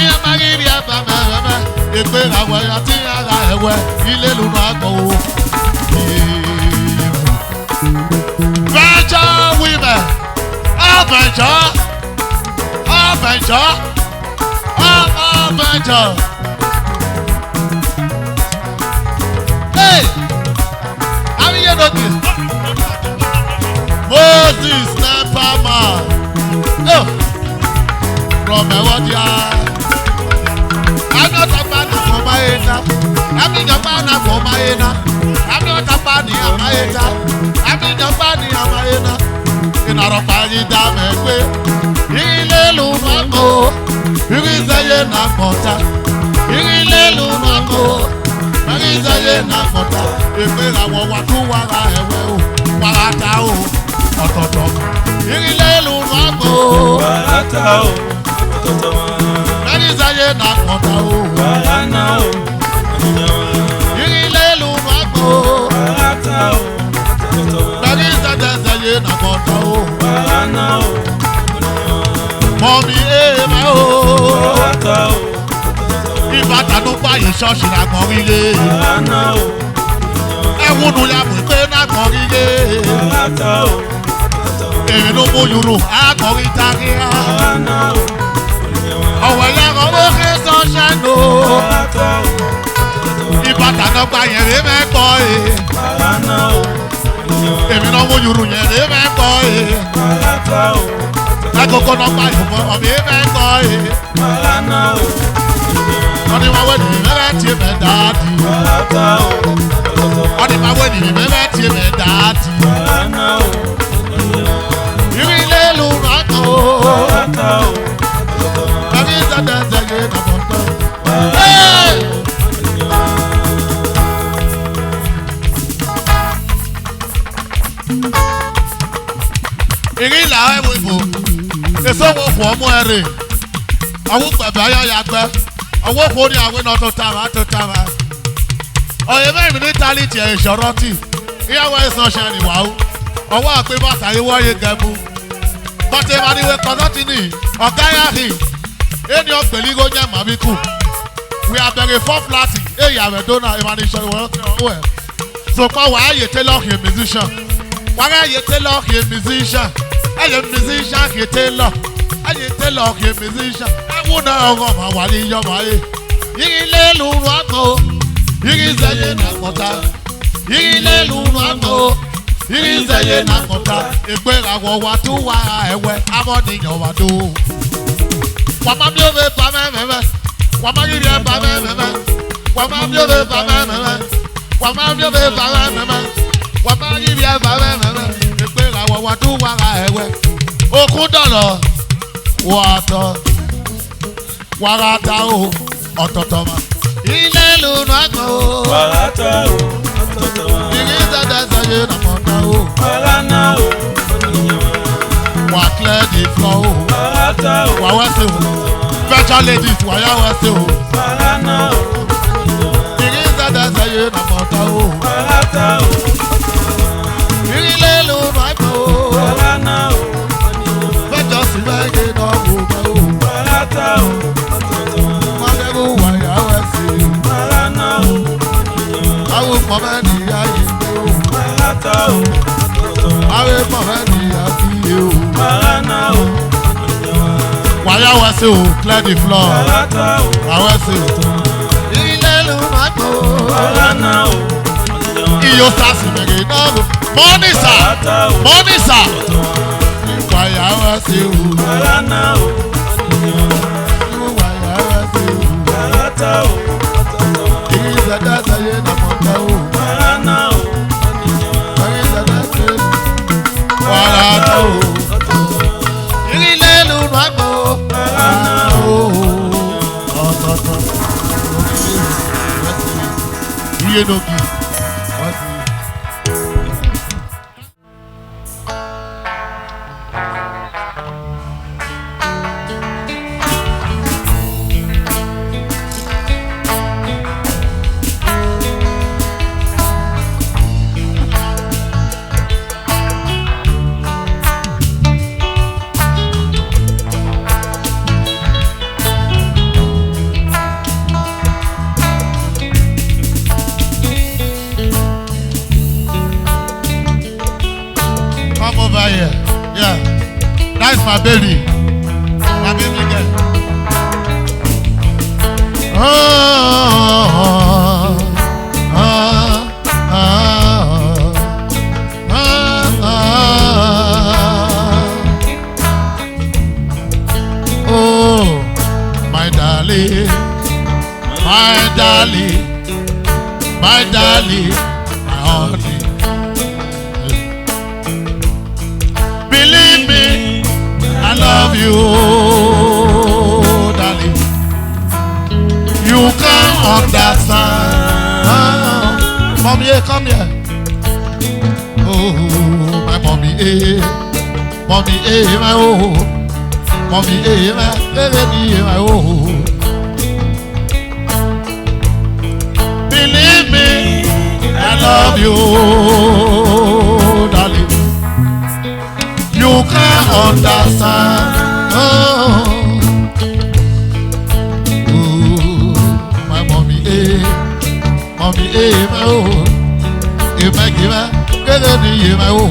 [SPEAKER 1] Iye máa rí ibi ẹ̀bà mẹ́mẹ́mẹ́. Èpè àwọ̀ ẹ̀yà tí ara ẹ̀wẹ̀. Ilé lùnú àgbọ̀ wo. Virtual women. Adventure, adventure, adventure. Hey, how are you looking? Moses Nepama. Oh, from Ewodia. I'm not a man for my head. I'm in a man for my head. I'm not a man for my head. I'm in a man for my head. Inarọ̀páyé dá mẹ́gbẹ́, ilé ló máa mọ́, ìrìnsẹ̀yẹ náà kọ̀ọ̀ta. Ilé ló máa mọ́, ìrìnsẹ̀yẹ náà kọ̀ọ̀ta. Èpè àwọn wa tún wàrà ẹ̀wẹ̀ o, wàrà ta o, ọ̀tọ̀ọ̀tọ̀. Ilé ló máa mọ́,
[SPEAKER 4] wàrà ta o, ọ̀tọ̀ọ̀tọ̀ wọn.
[SPEAKER 1] ìrìnsẹ̀yẹ náà kọ̀ọ̀ta o,
[SPEAKER 4] wàrà náà o, ọ̀tọ̀ọ̀tọ̀ wọn.
[SPEAKER 1] ilé ló máa mọ́,
[SPEAKER 4] wàrà ta o, ọ̀tọ̀ọ̀tọ̀ wọn.
[SPEAKER 1] ìrìnsẹ̀yẹ náà kọ̀ọ̀ta o.
[SPEAKER 4] wàrà náà o,
[SPEAKER 1] Mọ̀mí èèmà o.
[SPEAKER 4] wàrà ta o,
[SPEAKER 1] Ìbàdàn ló báyìí ṣọ́ọ̀ṣì làgbọ̀n rílé.
[SPEAKER 4] wàrà náà o,
[SPEAKER 1] Ẹ̀wùnú ya mọ̀ pé nàgbọ̀n rílé.
[SPEAKER 4] wàrà ta o,
[SPEAKER 1] Èrè ló mú yòrò àgbọ̀nrín táríà.
[SPEAKER 4] wàrà náà o,
[SPEAKER 1] Ọ̀wọ̀ ìyá kan ló ké sọ́ṣẹ́ nù.
[SPEAKER 4] wàrà ta o,
[SPEAKER 1] Ìbàdàn náà gba yẹn rí mẹ́kọ̀ ẹ̀.
[SPEAKER 4] wàrà náà o,
[SPEAKER 1] Èmi náà mú yòrò yẹn rí mẹ́kọ̀ ẹ̀.
[SPEAKER 4] wàrà ta o,
[SPEAKER 1] Lákòókò náà gba yòrò ọ̀mí mẹ́kọ̀ ẹ̀.
[SPEAKER 4] wàrà náà o,
[SPEAKER 1] Wọ́n ní wọ́n wẹ̀ ní mẹ́rẹ̀ tí mẹ́ dáàdì.
[SPEAKER 4] wàrà ta o, ọ̀tọ̀ọ̀tọ̀ wọn.
[SPEAKER 1] Wọ́n ní wọ́n wẹ̀ ní mẹ́rẹ̀ tí mẹ́ dáàdì.
[SPEAKER 4] wàrà náà o,
[SPEAKER 1] Ìrìlẹ̀ ló máa kọ́.
[SPEAKER 4] wàrà ta o, ọ̀tọ̀ọ̀tọ̀ wọn.
[SPEAKER 1] Ẹ̀mí sẹ́dẹ̀ẹ́sẹ̀ yé nàbọ̀tọ̀. Ìrìlà ẹ̀wọ̀ ìbò. Èso wo fún ọmọ ẹ̀rẹ̀. Àwọn gbẹ̀bẹ̀ ayọ̀ ya gbẹ. Àwọn fún ní àwọn iná tó tara tó tara. Ọ̀yẹ́ mẹ́rin ní tálítì ẹ̀ ìṣòro tì. Ìyàwó ẹ̀sán ṣe rìn wáwú. Ọwọ́ àpé bàtà yìí wọ́yé gẹ̀mú. Bọ́tẹ̀ ìmàdíwé kọ́sọ́tì ní ọ̀gá yàrá. Ẹni ọ̀gbẹ̀lì ló yẹ màmí kù. We are very for flatty. Èyí àwẹ̀ dọ́nà ìmàdíṣọ́ ìwọ̀n ọ̀hún ẹ̀. Sọ̀pọ̀ wàá yè tẹ́lọ̀ kì í musician. Wàá yè tẹ́lọ̀ kì í musician. Ẹ̀yẹ musician kì í tẹ́lọ̀. Ẹ̀yẹ tẹ́lọ̀ kì í musician. Ẹ̀wọ̀n náà ọ̀rọ̀ máa wà ní iyọ̀ máa yé. Yìí lé lùrù àgọ́. Yìí sẹ́yìn náà kọ̀tà. Yìí lé lùrù àgọ́. Yìí sẹ́yìn náà kọ̀tà. Ìgbéyàwó wa tún wà ẹ̀wẹ̀. Amọ̀nìyàn wà dó. Wàmá bí ó fẹ́ pa mẹ́mẹ́mẹ́. Wàmá yìí ẹ̀ pa mẹ́mẹ́mẹ́. Wàmá bí ó fẹ́ pa mẹ́mẹ́mẹ́. Wàmá bí ó fẹ́ pa mẹ́mẹ́mẹ́. Wàmá yìí ẹ̀ pa mẹ́mẹ́mẹ́. Ìgbéyàwó wa tún wà ẹ̀wẹ̀. Okun dọ̀lọ̀ wàtọ̀ wàrà ta o ọ̀tọ̀tọ̀ ma. Ilé lùnú àgbọ̀ o.
[SPEAKER 4] wàrà ta o, ọ̀tọ̀ọ̀tọ̀ wọn.
[SPEAKER 1] Ìrìn sẹ́dẹ̀ẹ́sẹ̀ yé nàmọ̀tà o.
[SPEAKER 4] wàrà náà o,
[SPEAKER 1] Wà clear the floor o.
[SPEAKER 4] wàrà ta o,
[SPEAKER 1] Wà wẹ́sẹ̀ o. Virtual ladies wà yá wẹ́sẹ̀ o.
[SPEAKER 4] wàrà náà o,
[SPEAKER 1] Ìrìn sẹ́dẹ̀ẹ́sẹ̀ yé nàmọ̀tà o.
[SPEAKER 4] wàrà ta o,
[SPEAKER 1] Ilé lùnú àgbọ̀ o.
[SPEAKER 4] wàrà náà o,
[SPEAKER 1] Fẹ́jọ́ sí mẹ́gẹ́ náà wò bẹ́ o.
[SPEAKER 4] wàrà ta o, ọ̀tọ̀ọ̀tọ̀ wọn.
[SPEAKER 1] Wọ́n dẹ́rù wà yá wẹ́sẹ̀ o.
[SPEAKER 4] wàrà náà o,
[SPEAKER 1] Àwọn pọ̀mẹ́ nìyá yìí gbé o.
[SPEAKER 4] wàrà ta o, ọ̀tọ̀ọ̀tọ̀ wọn.
[SPEAKER 1] Àwọn pọ̀mẹ́ nìyá kí yé o.
[SPEAKER 4] wàrà náà o,
[SPEAKER 1] Wà yá wẹ́sẹ̀ o. Clear the floor.
[SPEAKER 4] wàrà ta o,
[SPEAKER 1] Wà wẹ́sẹ̀ o. Ilé lùnú àgbọ̀ o.
[SPEAKER 4] wàrà náà o,
[SPEAKER 1] Iyo sasi mẹ́gẹ́ náà wò. Mọ́nì sà.
[SPEAKER 4] wàrà ta o,
[SPEAKER 1] Mọ́nì sà. Wà yá wẹ́sẹ̀ o.
[SPEAKER 4] wàrà náà o,
[SPEAKER 1] Wà ye no gi. Yeah, that's my baby girl. Oh, my darling, my darling, my darling, my honey. Believe me, I love you, darling. You can't understand. Mommy, come here. Oh, my mommy, mommy, my oh, mommy, my baby, my oh. Believe me, I love you, darling. You can't understand. Oh, ooh, my mommy, mommy, my oh, my giver, my oh.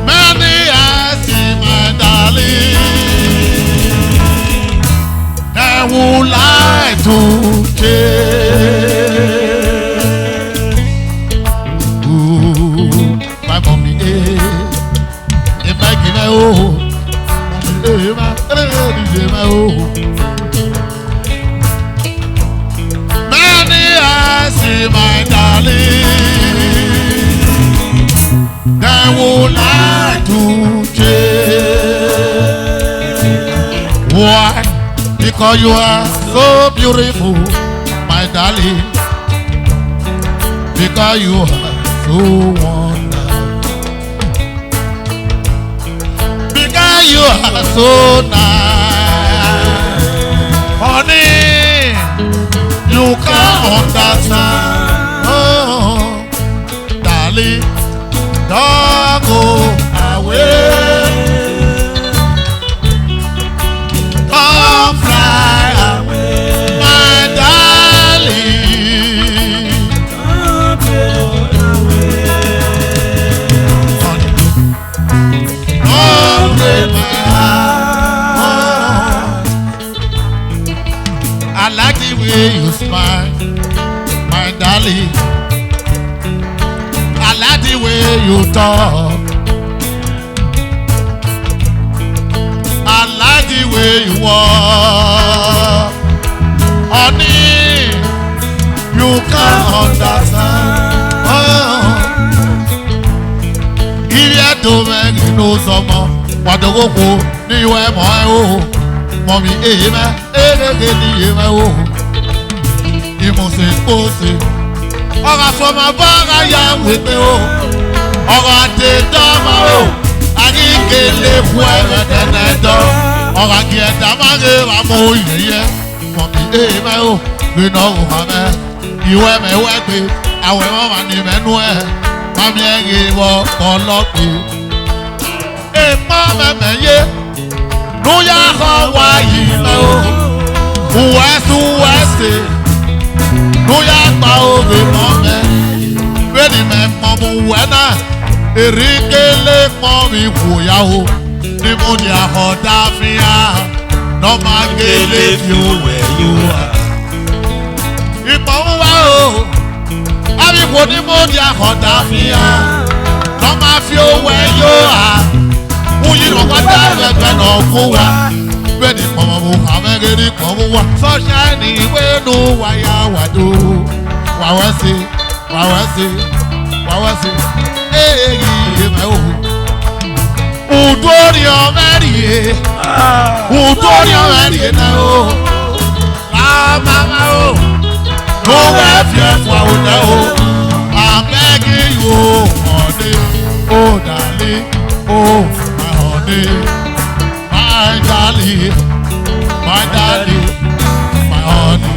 [SPEAKER 1] Many I see, my darling, I would like to change. Many I see, my darling, they would like to change. Why? Because you are so beautiful, my darling. Because you are so wonderful. You are so nice, honey. You can't understand. Oh, darling, don't go away. Come fly away, my darling. Don't go away, honey. Don't break my heart. I like the way you smile, my darling. I like the way you talk. I like the way you walk. Honey, you can't understand. Oh. If you don't make you know someone, what the go ni you am my oh, mommy ema, my oh. You must say, oh say, oh from a bar I am with me oh, oh the dama oh, I can't live where the door, oh I get the money I'm oh yeah, mommy ema oh, you know how you am a weapon, I will mama name anywhere. Mami ẹ̀yẹ wọ ọlọ́pẹ̀. Èèmọ̀ mẹ́mẹ́ yé lóyà kọ́ wáyé mẹ́ o. Wẹ́sùwẹ́sì lóyà gba òbí mọ́ mẹ́. Bẹ́ẹ̀ni mẹ́ mọ́ mu wẹ́ náà. Èrìkélé mọ́ mi wòyà o. Ní mo ní àhọ̀dá fi hàn. Nọ́ọ̀mà gélé fi wẹ̀ yóò wá. Ìmọ̀ ń wá o. Àbíkò ní mo di àkọ́dá fi hàn, lọ́ máa fi owó ẹ yóò hà. Mú yìí lọ wá dá ẹgbẹ́ náà fún wa. Bẹ́ẹ̀ni pọ̀mọ́ mo kà mẹ́gẹ́rì pọ̀ mú wa. Sọ́ṣà ní ìwé nù wáyà wàdó. Wàwẹ́ sí, wàwẹ́ sí, wàwẹ́ sí. Èyí èmẹ́ o. Ùdórí ọmẹ́rìí, ùdórí ọmẹ́rìí náà o. mama oh. No way fear for oh. I'm begging you, honey, oh darling, oh my honey, my darling, my darling, my honey.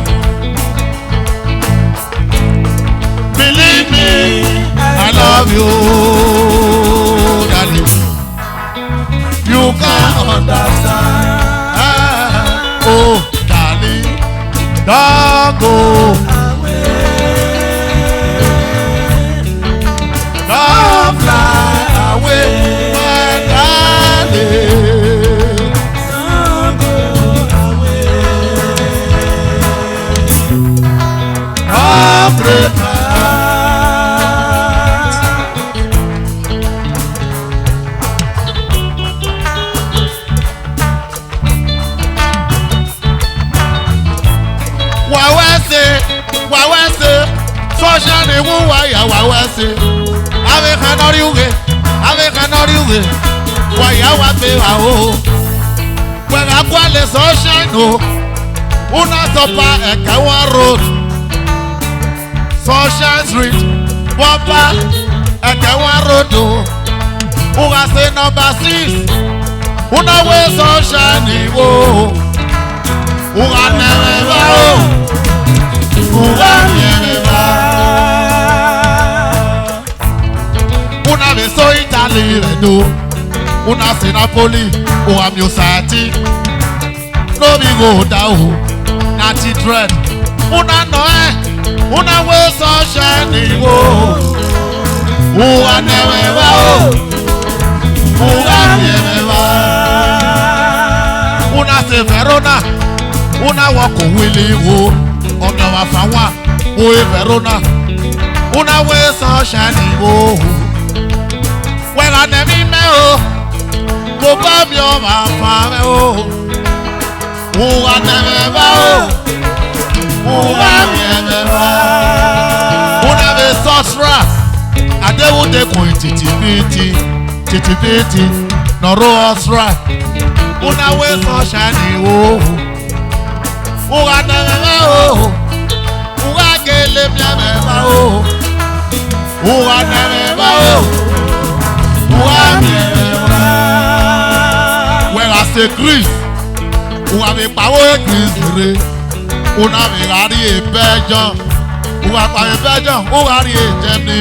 [SPEAKER 1] Believe me, I love you, darling. You can't understand. Oh, darling, don't go away. Don't fly away, my darling. Don't go away. Don't break my Social ne wuwa ya wawase ave kanori uge wa ya wa pe wa o wega kwale social no una topa Ekawa road Social street Wapa Ekawa road o uga se number 6 una we social ni wo uga never o Una beso Italy redo, una se Napoli o Amiosati. No be go down, natty dread. Una noe, una we sunshine wo. Uwa never o, uwa never. Una se Verona, una wako willy wo. Ọ̀nà wà fáwọn òye Verona una wé sunshine o wẹ́rà nẹ̀mí mẹ́ o kò bá mi ọ̀ máa fa mẹ́ o wùwà nẹ̀mẹ̀ bá o wùwà mi ẹ̀mẹ̀ bá una bẹ sọ́sra àdéhùndékùn títí bíìtì nọ̀rọ̀ ọ̀sra una wé sunshine o. Uga neme o, uga kele miame ba o, uga neme ba o, uga miame ba. Where I say Chris, uga me power Chris re, una me gari e bejan, uga pa me bejan, uga ri e jeni.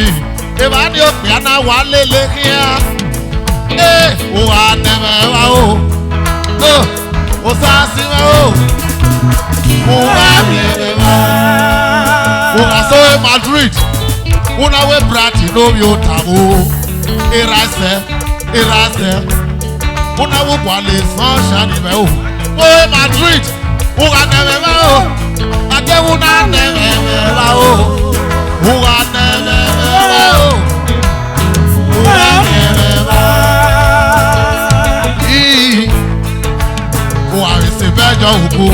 [SPEAKER 1] Eba ni o piana wale le kia, uga neme ba o, o sa si me o. Una so Madrid, una we brati no yo tabo. Erase, una we wale sunshine me o. O Madrid, una neme me o. Ake una neme me o. Una neme me o. Una neme me. Una se bejo uko.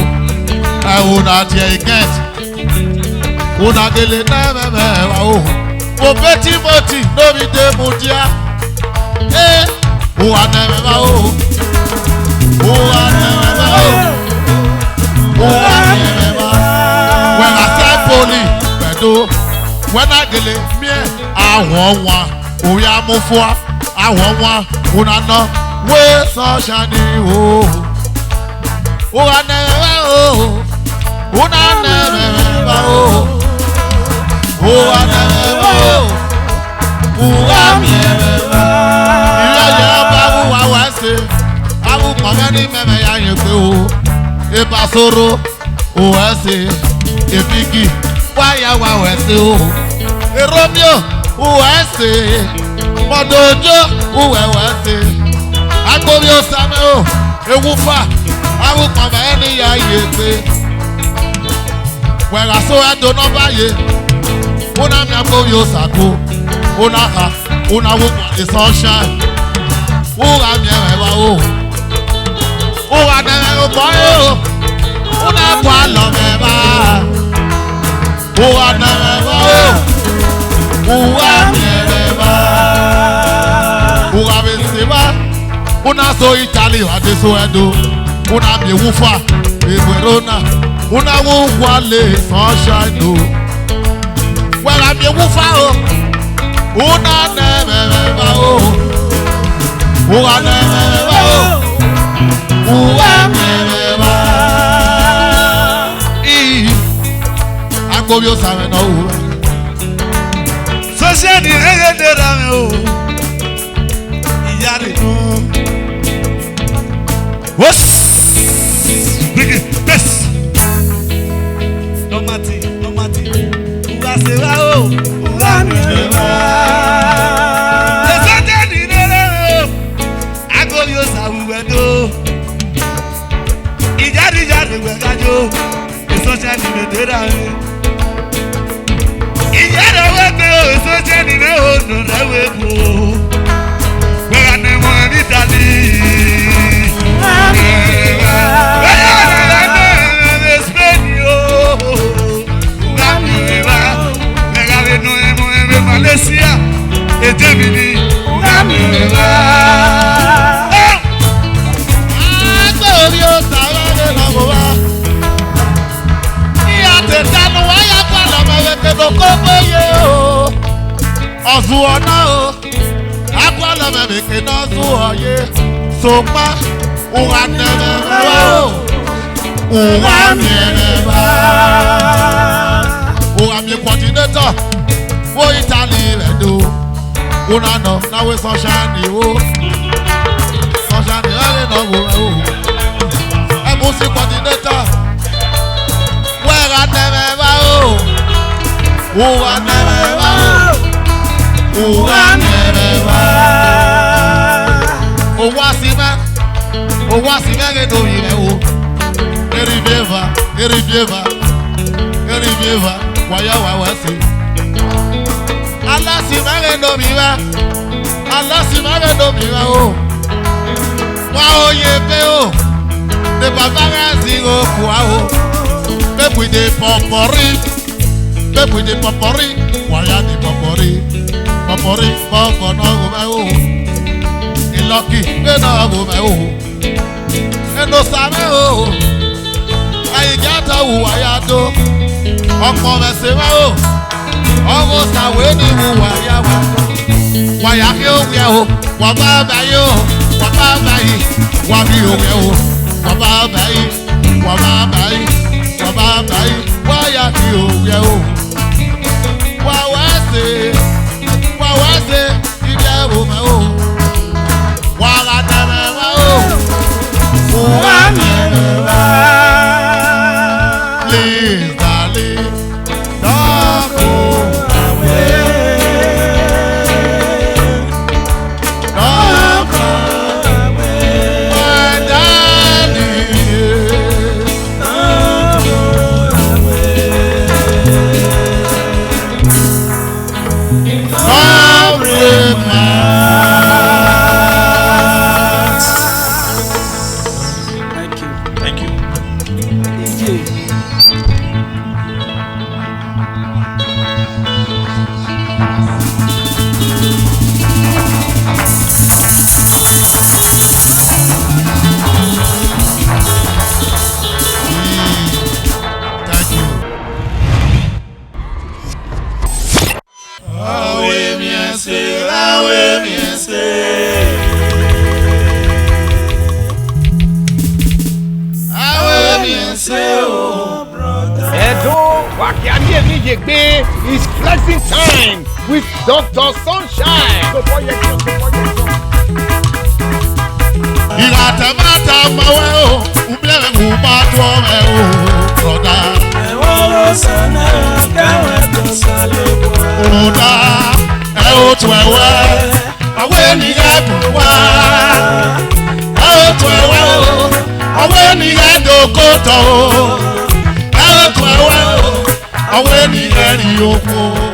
[SPEAKER 1] Una tie get, una gele neme me o. O beti moti no mi de mudia. Una neme me o. Una neme me o. Una neme me. When I say poli, bedo. When I gele me, I want oya mo fo, I want una no we sunshine o. Una neme me o. Una neme ba o, una neme ba o, una neme ba. Iya ya ba bu wa wa se, abu mama ni meme ya yen pe o. E ba soro o wa se, e bigi wa ya wa wa se o. E Romeo o wa se, Modojo o wa se. Agbori o same o, e wufa, abu mama ni ya yen pe. When I saw it, don't buy it. Una mi abo yo sako. Una wo the sunshine. Una mi ewa o. Una neme o boy o. Una kwa lo me ba. Una neme o. Una mi ewa. Una mi seba. Una so Italy wa de so edo. Una mi wufa. E Verona. Una won't wale sunshine no. Well I'm your woofa. Una never oh. Una never oh. Una never. I'm going to say no.
[SPEAKER 5] Social ni regedera me o. Iyare no. Wos. Big this. No mati. Uga se va o. Uga mi va. Social ni regedera. Ago yo sa uwedo. Iyare we gajo. Social ni regedera me. Iyare we go. Social ni me o no rewe go. We ga ne mo ni dali. Malaysia et Gemini.
[SPEAKER 1] Oh, Italy, do. Una no, now we sunshine, you. Sunshine, I don't know. I'm also coordinator. Where I never go. Oh, I never go. Oh, I never go. Oh, what's it, man? Oh, what's it, man? Get over here. Erivieva. Why, what's it? Allah si magendo miwa oh wa oye pe o de baba gazi go kwa o pe de popori wa ya di popori popo no go me o iloki pe no go me o eno same o ai gata wa ya do omo me se me o almost away ni mu wa ya ke o we o wa ba yi wa bi o we o wa ba yi wa ya ki o we o wa se ide o me o wa la na me o wa mi wa please darling don't go.
[SPEAKER 6] It's flexing time with Dr. Sunshine.
[SPEAKER 1] Iratamata mawe o, umele mumato me o, broda.
[SPEAKER 4] Sana kawe to salebwa.
[SPEAKER 1] Broda, twewe, awe ni ebuwa. Twewe o, awe ni edokoto. Twewe o, awe ni eri oko.